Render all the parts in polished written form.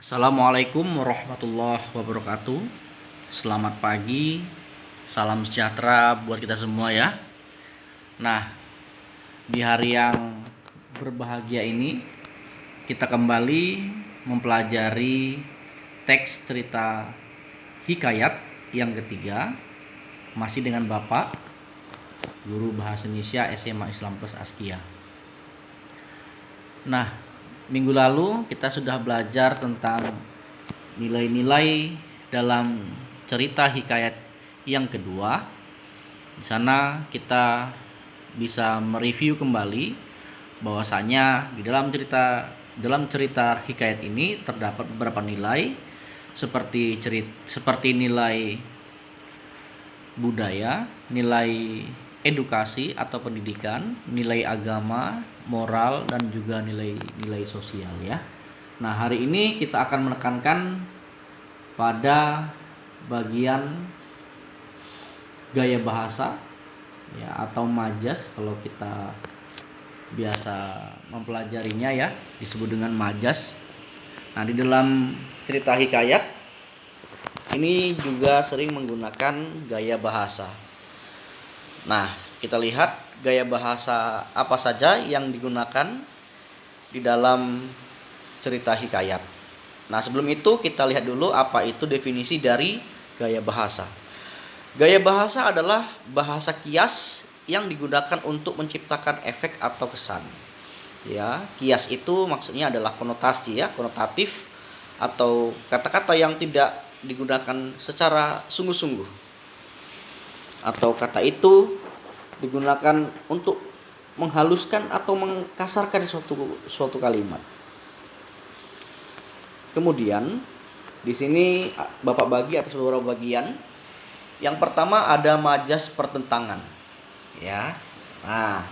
Assalamualaikum warahmatullahi wabarakatuh. Selamat pagi, salam sejahtera buat kita semua ya. Nah, di hari yang berbahagia ini kita kembali mempelajari teks cerita hikayat yang ketiga, masih dengan Bapak Guru Bahasa Indonesia SMA Islam Plus Askia. Nah, minggu lalu kita sudah belajar tentang nilai-nilai dalam cerita hikayat yang kedua. Di sana kita bisa mereview kembali bahwasanya di dalam cerita hikayat ini terdapat beberapa nilai seperti nilai budaya, nilai edukasi atau pendidikan, nilai agama, moral, dan juga nilai-nilai sosial ya. Nah, hari ini kita akan menekankan pada bagian gaya bahasa ya, atau majas kalau kita biasa mempelajarinya ya, disebut dengan majas. Nah, di dalam cerita hikayat ini juga sering menggunakan gaya bahasa. Nah, kita lihat gaya bahasa apa saja yang digunakan di dalam cerita hikayat. Nah, sebelum itu kita lihat dulu apa itu definisi dari gaya bahasa. Gaya bahasa adalah bahasa kias yang digunakan untuk menciptakan efek atau kesan. Ya, kias itu maksudnya adalah konotasi ya, konotatif atau kata-kata yang tidak digunakan secara sungguh-sungguh. Atau kata itu digunakan untuk menghaluskan atau mengkasarkan suatu kalimat. Kemudian di sini Bapak bagi atas beberapa bagian. Yang pertama ada majas pertentangan. Ya. Nah,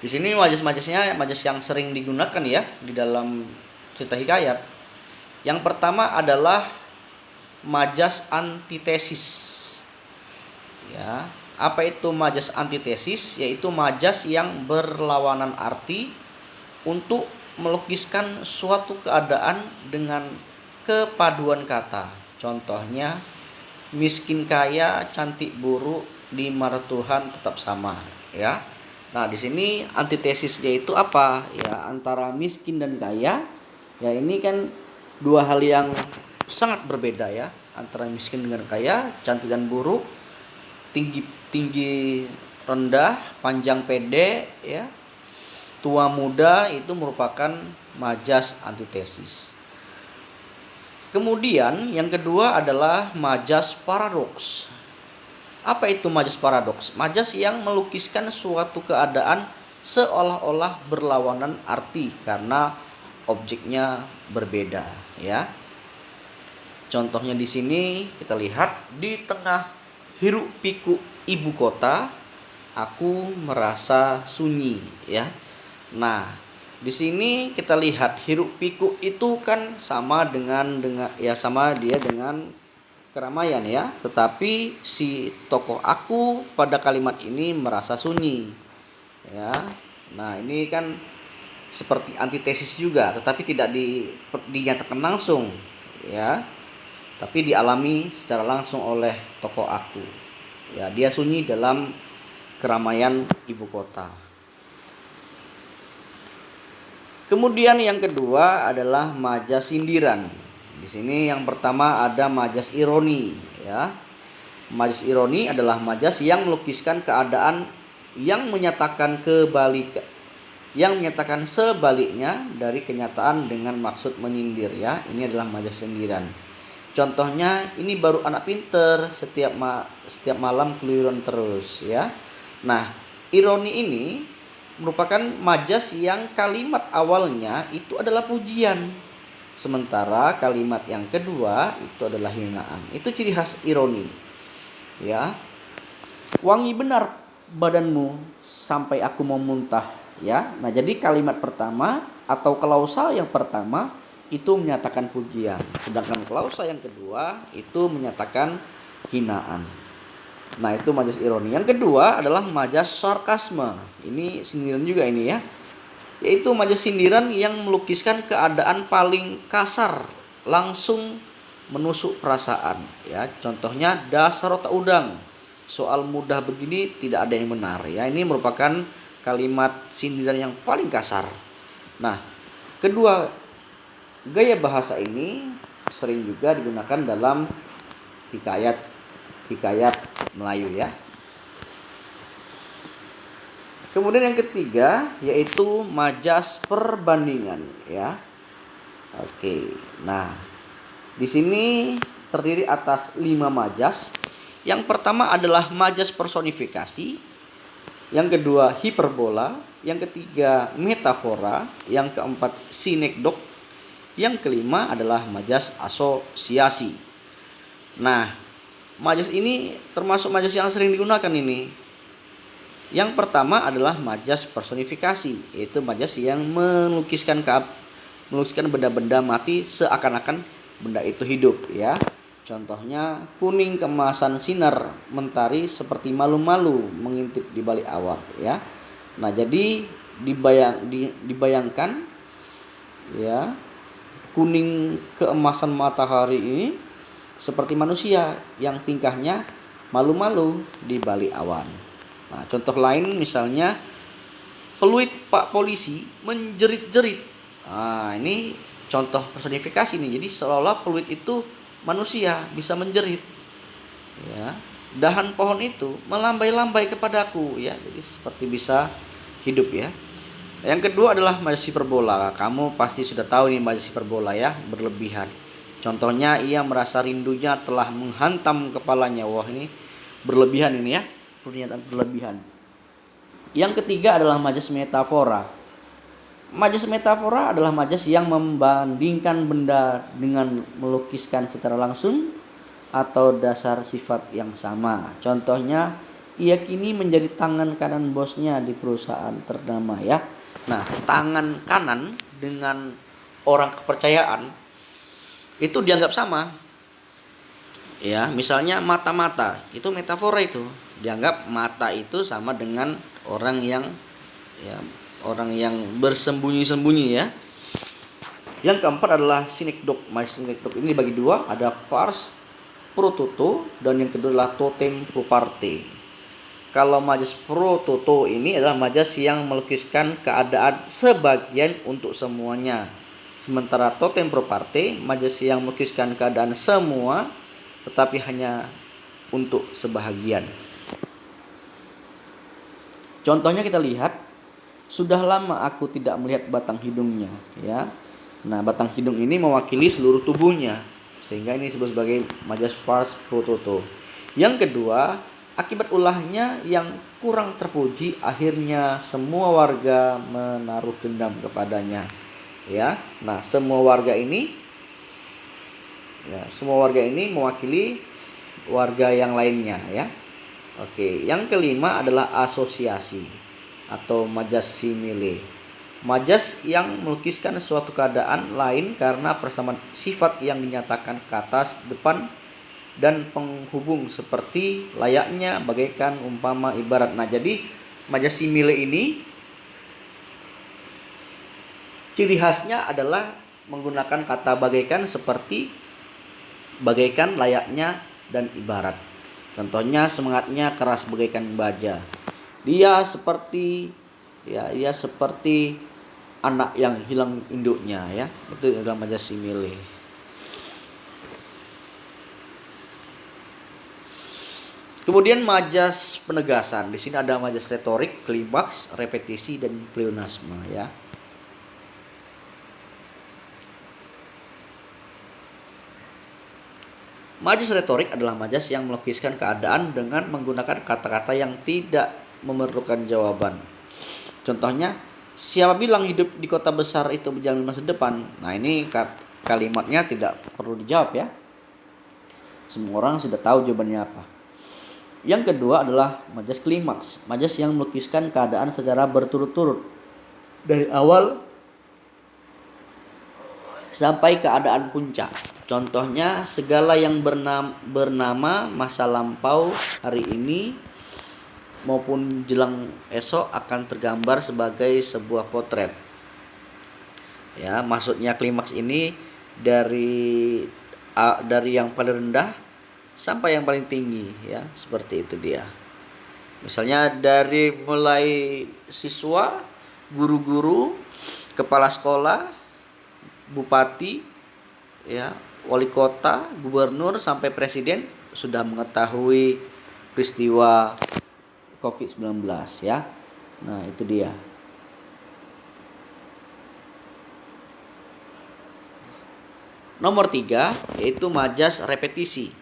di sini majas-majasnya majas yang sering digunakan ya di dalam cerita hikayat. Yang pertama adalah majas antitesis. Ya, apa itu majas antitesis? Yaitu majas yang berlawanan arti untuk melukiskan suatu keadaan dengan kepaduan kata. Contohnya, miskin kaya, cantik buruk, di mata Tuhan tetap sama, ya. Nah, di sini antitesisnya itu apa? Ya, antara miskin dan kaya. Ya, ini kan dua hal yang sangat berbeda ya, antara miskin dengan kaya, cantik dan buruk, tinggi rendah, panjang pendek, ya. Tua muda itu merupakan majas antitesis. Kemudian yang kedua adalah majas paradoks. Apa itu majas paradoks? Majas yang melukiskan suatu keadaan seolah-olah berlawanan arti karena objeknya berbeda, ya. Contohnya di sini kita lihat, di tengah hiruk pikuk ibu kota, aku merasa sunyi, ya. Nah, di sini kita lihat hiruk pikuk itu kan sama dengan keramaian ya, tetapi si tokoh aku pada kalimat ini merasa sunyi. Ya. Nah, ini kan seperti antitesis juga, tetapi tidak dinyatakan langsung, ya. Tapi dialami secara langsung oleh tokoh aku. Ya, dia sunyi dalam keramaian ibu kota. Kemudian yang kedua adalah majas sindiran. Di sini yang pertama ada majas ironi, ya. Majas ironi adalah majas yang melukiskan keadaan yang menyatakan sebaliknya dari kenyataan dengan maksud menyindir, ya. Ini adalah majas sindiran. Contohnya, ini baru anak pinter, setiap malam keluyuran terus, ya. Nah, ironi ini merupakan majas yang kalimat awalnya itu adalah pujian, sementara kalimat yang kedua itu adalah hinaan. Itu ciri khas ironi, ya. Wangi benar badanmu sampai aku mau muntah, ya. Nah, jadi kalimat pertama atau klausal yang pertama itu menyatakan pujian, sedangkan klausal yang kedua itu menyatakan hinaan. Nah, itu majas ironi. Yang kedua adalah majas sarkasme. Ini sindiran juga ini ya. Yaitu majas sindiran yang melukiskan keadaan paling kasar langsung menusuk perasaan ya. Contohnya dasar otak udang. Soal mudah begini tidak ada yang benar ya. Ini merupakan kalimat sindiran yang paling kasar. Nah, kedua gaya bahasa ini sering juga digunakan dalam hikayat Melayu ya. Kemudian yang ketiga yaitu majas perbandingan ya. Oke. Nah, di sini terdiri atas 5 majas. Yang pertama adalah majas personifikasi, yang kedua hiperbola, yang ketiga metafora, yang keempat sinekdok, yang kelima adalah majas asosiasi. Nah, majas ini termasuk majas yang sering digunakan ini. Yang pertama adalah majas personifikasi, yaitu majas yang melukiskan benda-benda mati seakan-akan benda itu hidup ya. Contohnya kuning kemasan sinar mentari seperti malu-malu mengintip di balik awan ya. Nah, jadi dibayangkan ya, kuning keemasan matahari ini seperti manusia yang tingkahnya malu-malu di balik awan. Nah, contoh lain misalnya peluit Pak Polisi menjerit-jerit. Nah, ini contoh personifikasi nih. Jadi seolah-olah peluit itu manusia bisa menjerit ya. Dahan pohon itu melambai-lambai kepadaku ya. Jadi seperti bisa hidup ya. Yang kedua adalah majas hiperbola. Kamu pasti sudah tahu nih majas hiperbola ya, berlebihan. Contohnya ia merasa rindunya telah menghantam kepalanya. Wah, ini berlebihan ini ya, pernyataan berlebihan. Yang ketiga adalah majas metafora. Majas metafora adalah majas yang membandingkan benda dengan melukiskan secara langsung atau dasar sifat yang sama. Contohnya, ia kini menjadi tangan kanan bosnya di perusahaan ternama ya. Nah, tangan kanan dengan orang kepercayaan itu dianggap sama. Ya, misalnya mata-mata, itu metafora itu. Dianggap mata itu sama dengan orang yang bersembunyi-sembunyi ya. Yang keempat adalah sinekdok. Sinekdok ini dibagi dua, ada pars pro toto dan yang kedua adalah totem pro parte. Kalau majas pro toto ini adalah majas yang melukiskan keadaan sebagian untuk semuanya. Sementara totem pro parte, majas yang melukiskan keadaan semua tetapi hanya untuk sebahagian. Contohnya kita lihat, sudah lama aku tidak melihat batang hidungnya ya. Nah, batang hidung ini mewakili seluruh tubuhnya, sehingga ini disebut sebagai majas pars pro toto. Yang kedua, akibat ulahnya yang kurang terpuji, akhirnya semua warga menaruh dendam kepadanya ya. Nah, semua warga ini mewakili warga yang lainnya ya. Oke, yang kelima adalah asosiasi atau majas simile. Majas yang melukiskan suatu keadaan lain karena persamaan sifat yang dinyatakan ke atas, depan, dan penghubung seperti layaknya, bagaikan, umpama, ibarat. Nah, jadi majas simile ini ciri khasnya adalah menggunakan kata bagaikan, seperti, bagaikan, layaknya, dan ibarat. Contohnya, semangatnya keras bagaikan baja. Dia seperti anak yang hilang induknya ya. Itu adalah majas simile. Kemudian majas penegasan. Di sini ada majas retorik, klimaks, repetisi, dan pleonasme ya. Majas retorik adalah majas yang melukiskan keadaan dengan menggunakan kata-kata yang tidak memerlukan jawaban. Contohnya, siapa bilang hidup di kota besar itu berjalan masa depan? Nah, ini kalimatnya tidak perlu dijawab ya. Semua orang sudah tahu jawabannya apa. Yang kedua adalah majas klimaks. Majas yang melukiskan keadaan secara berturut-turut dari awal sampai keadaan puncak. Contohnya, segala yang bernama masa lampau hari ini maupun jelang esok akan tergambar sebagai sebuah potret. Ya, maksudnya klimaks ini dari yang paling rendah sampai yang paling tinggi ya, seperti itu dia. Misalnya dari mulai siswa, guru-guru, kepala sekolah, bupati, ya, wali kota, gubernur sampai presiden sudah mengetahui peristiwa COVID-19 ya. Nah, itu dia. Nomor 3 yaitu majas repetisi.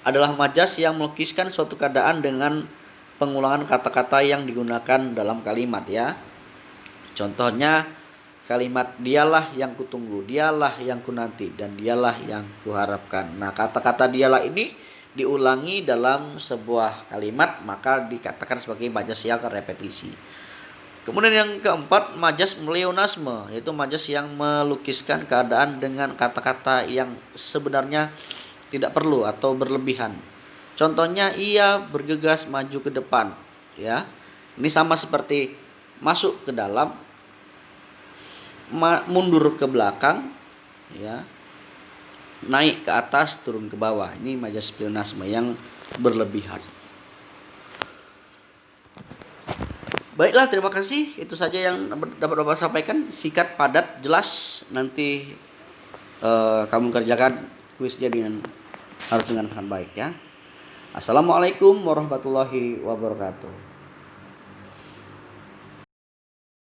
Adalah majas yang melukiskan suatu keadaan dengan pengulangan kata-kata yang digunakan dalam kalimat ya. Contohnya kalimat dialah yang kutunggu, dialah yang kunanti, dan dialah yang kuharapkan. Nah, kata-kata dialah ini diulangi dalam sebuah kalimat, maka dikatakan sebagai majas yang repetisi. Kemudian yang keempat, majas pleonasme, yaitu majas yang melukiskan keadaan dengan kata-kata yang sebenarnya tidak perlu atau berlebihan. Contohnya ia bergegas maju ke depan, ya. Ini sama seperti masuk ke dalam, mundur ke belakang, ya. Naik ke atas, turun ke bawah. Ini majas pleonasme yang berlebihan. Baiklah, terima kasih. Itu saja yang dapat Bapak sampaikan. Singkat, padat, jelas. Nanti kamu kerjakan kuisnya harus dengan sangat baik ya. Assalamualaikum warahmatullahi wabarakatuh.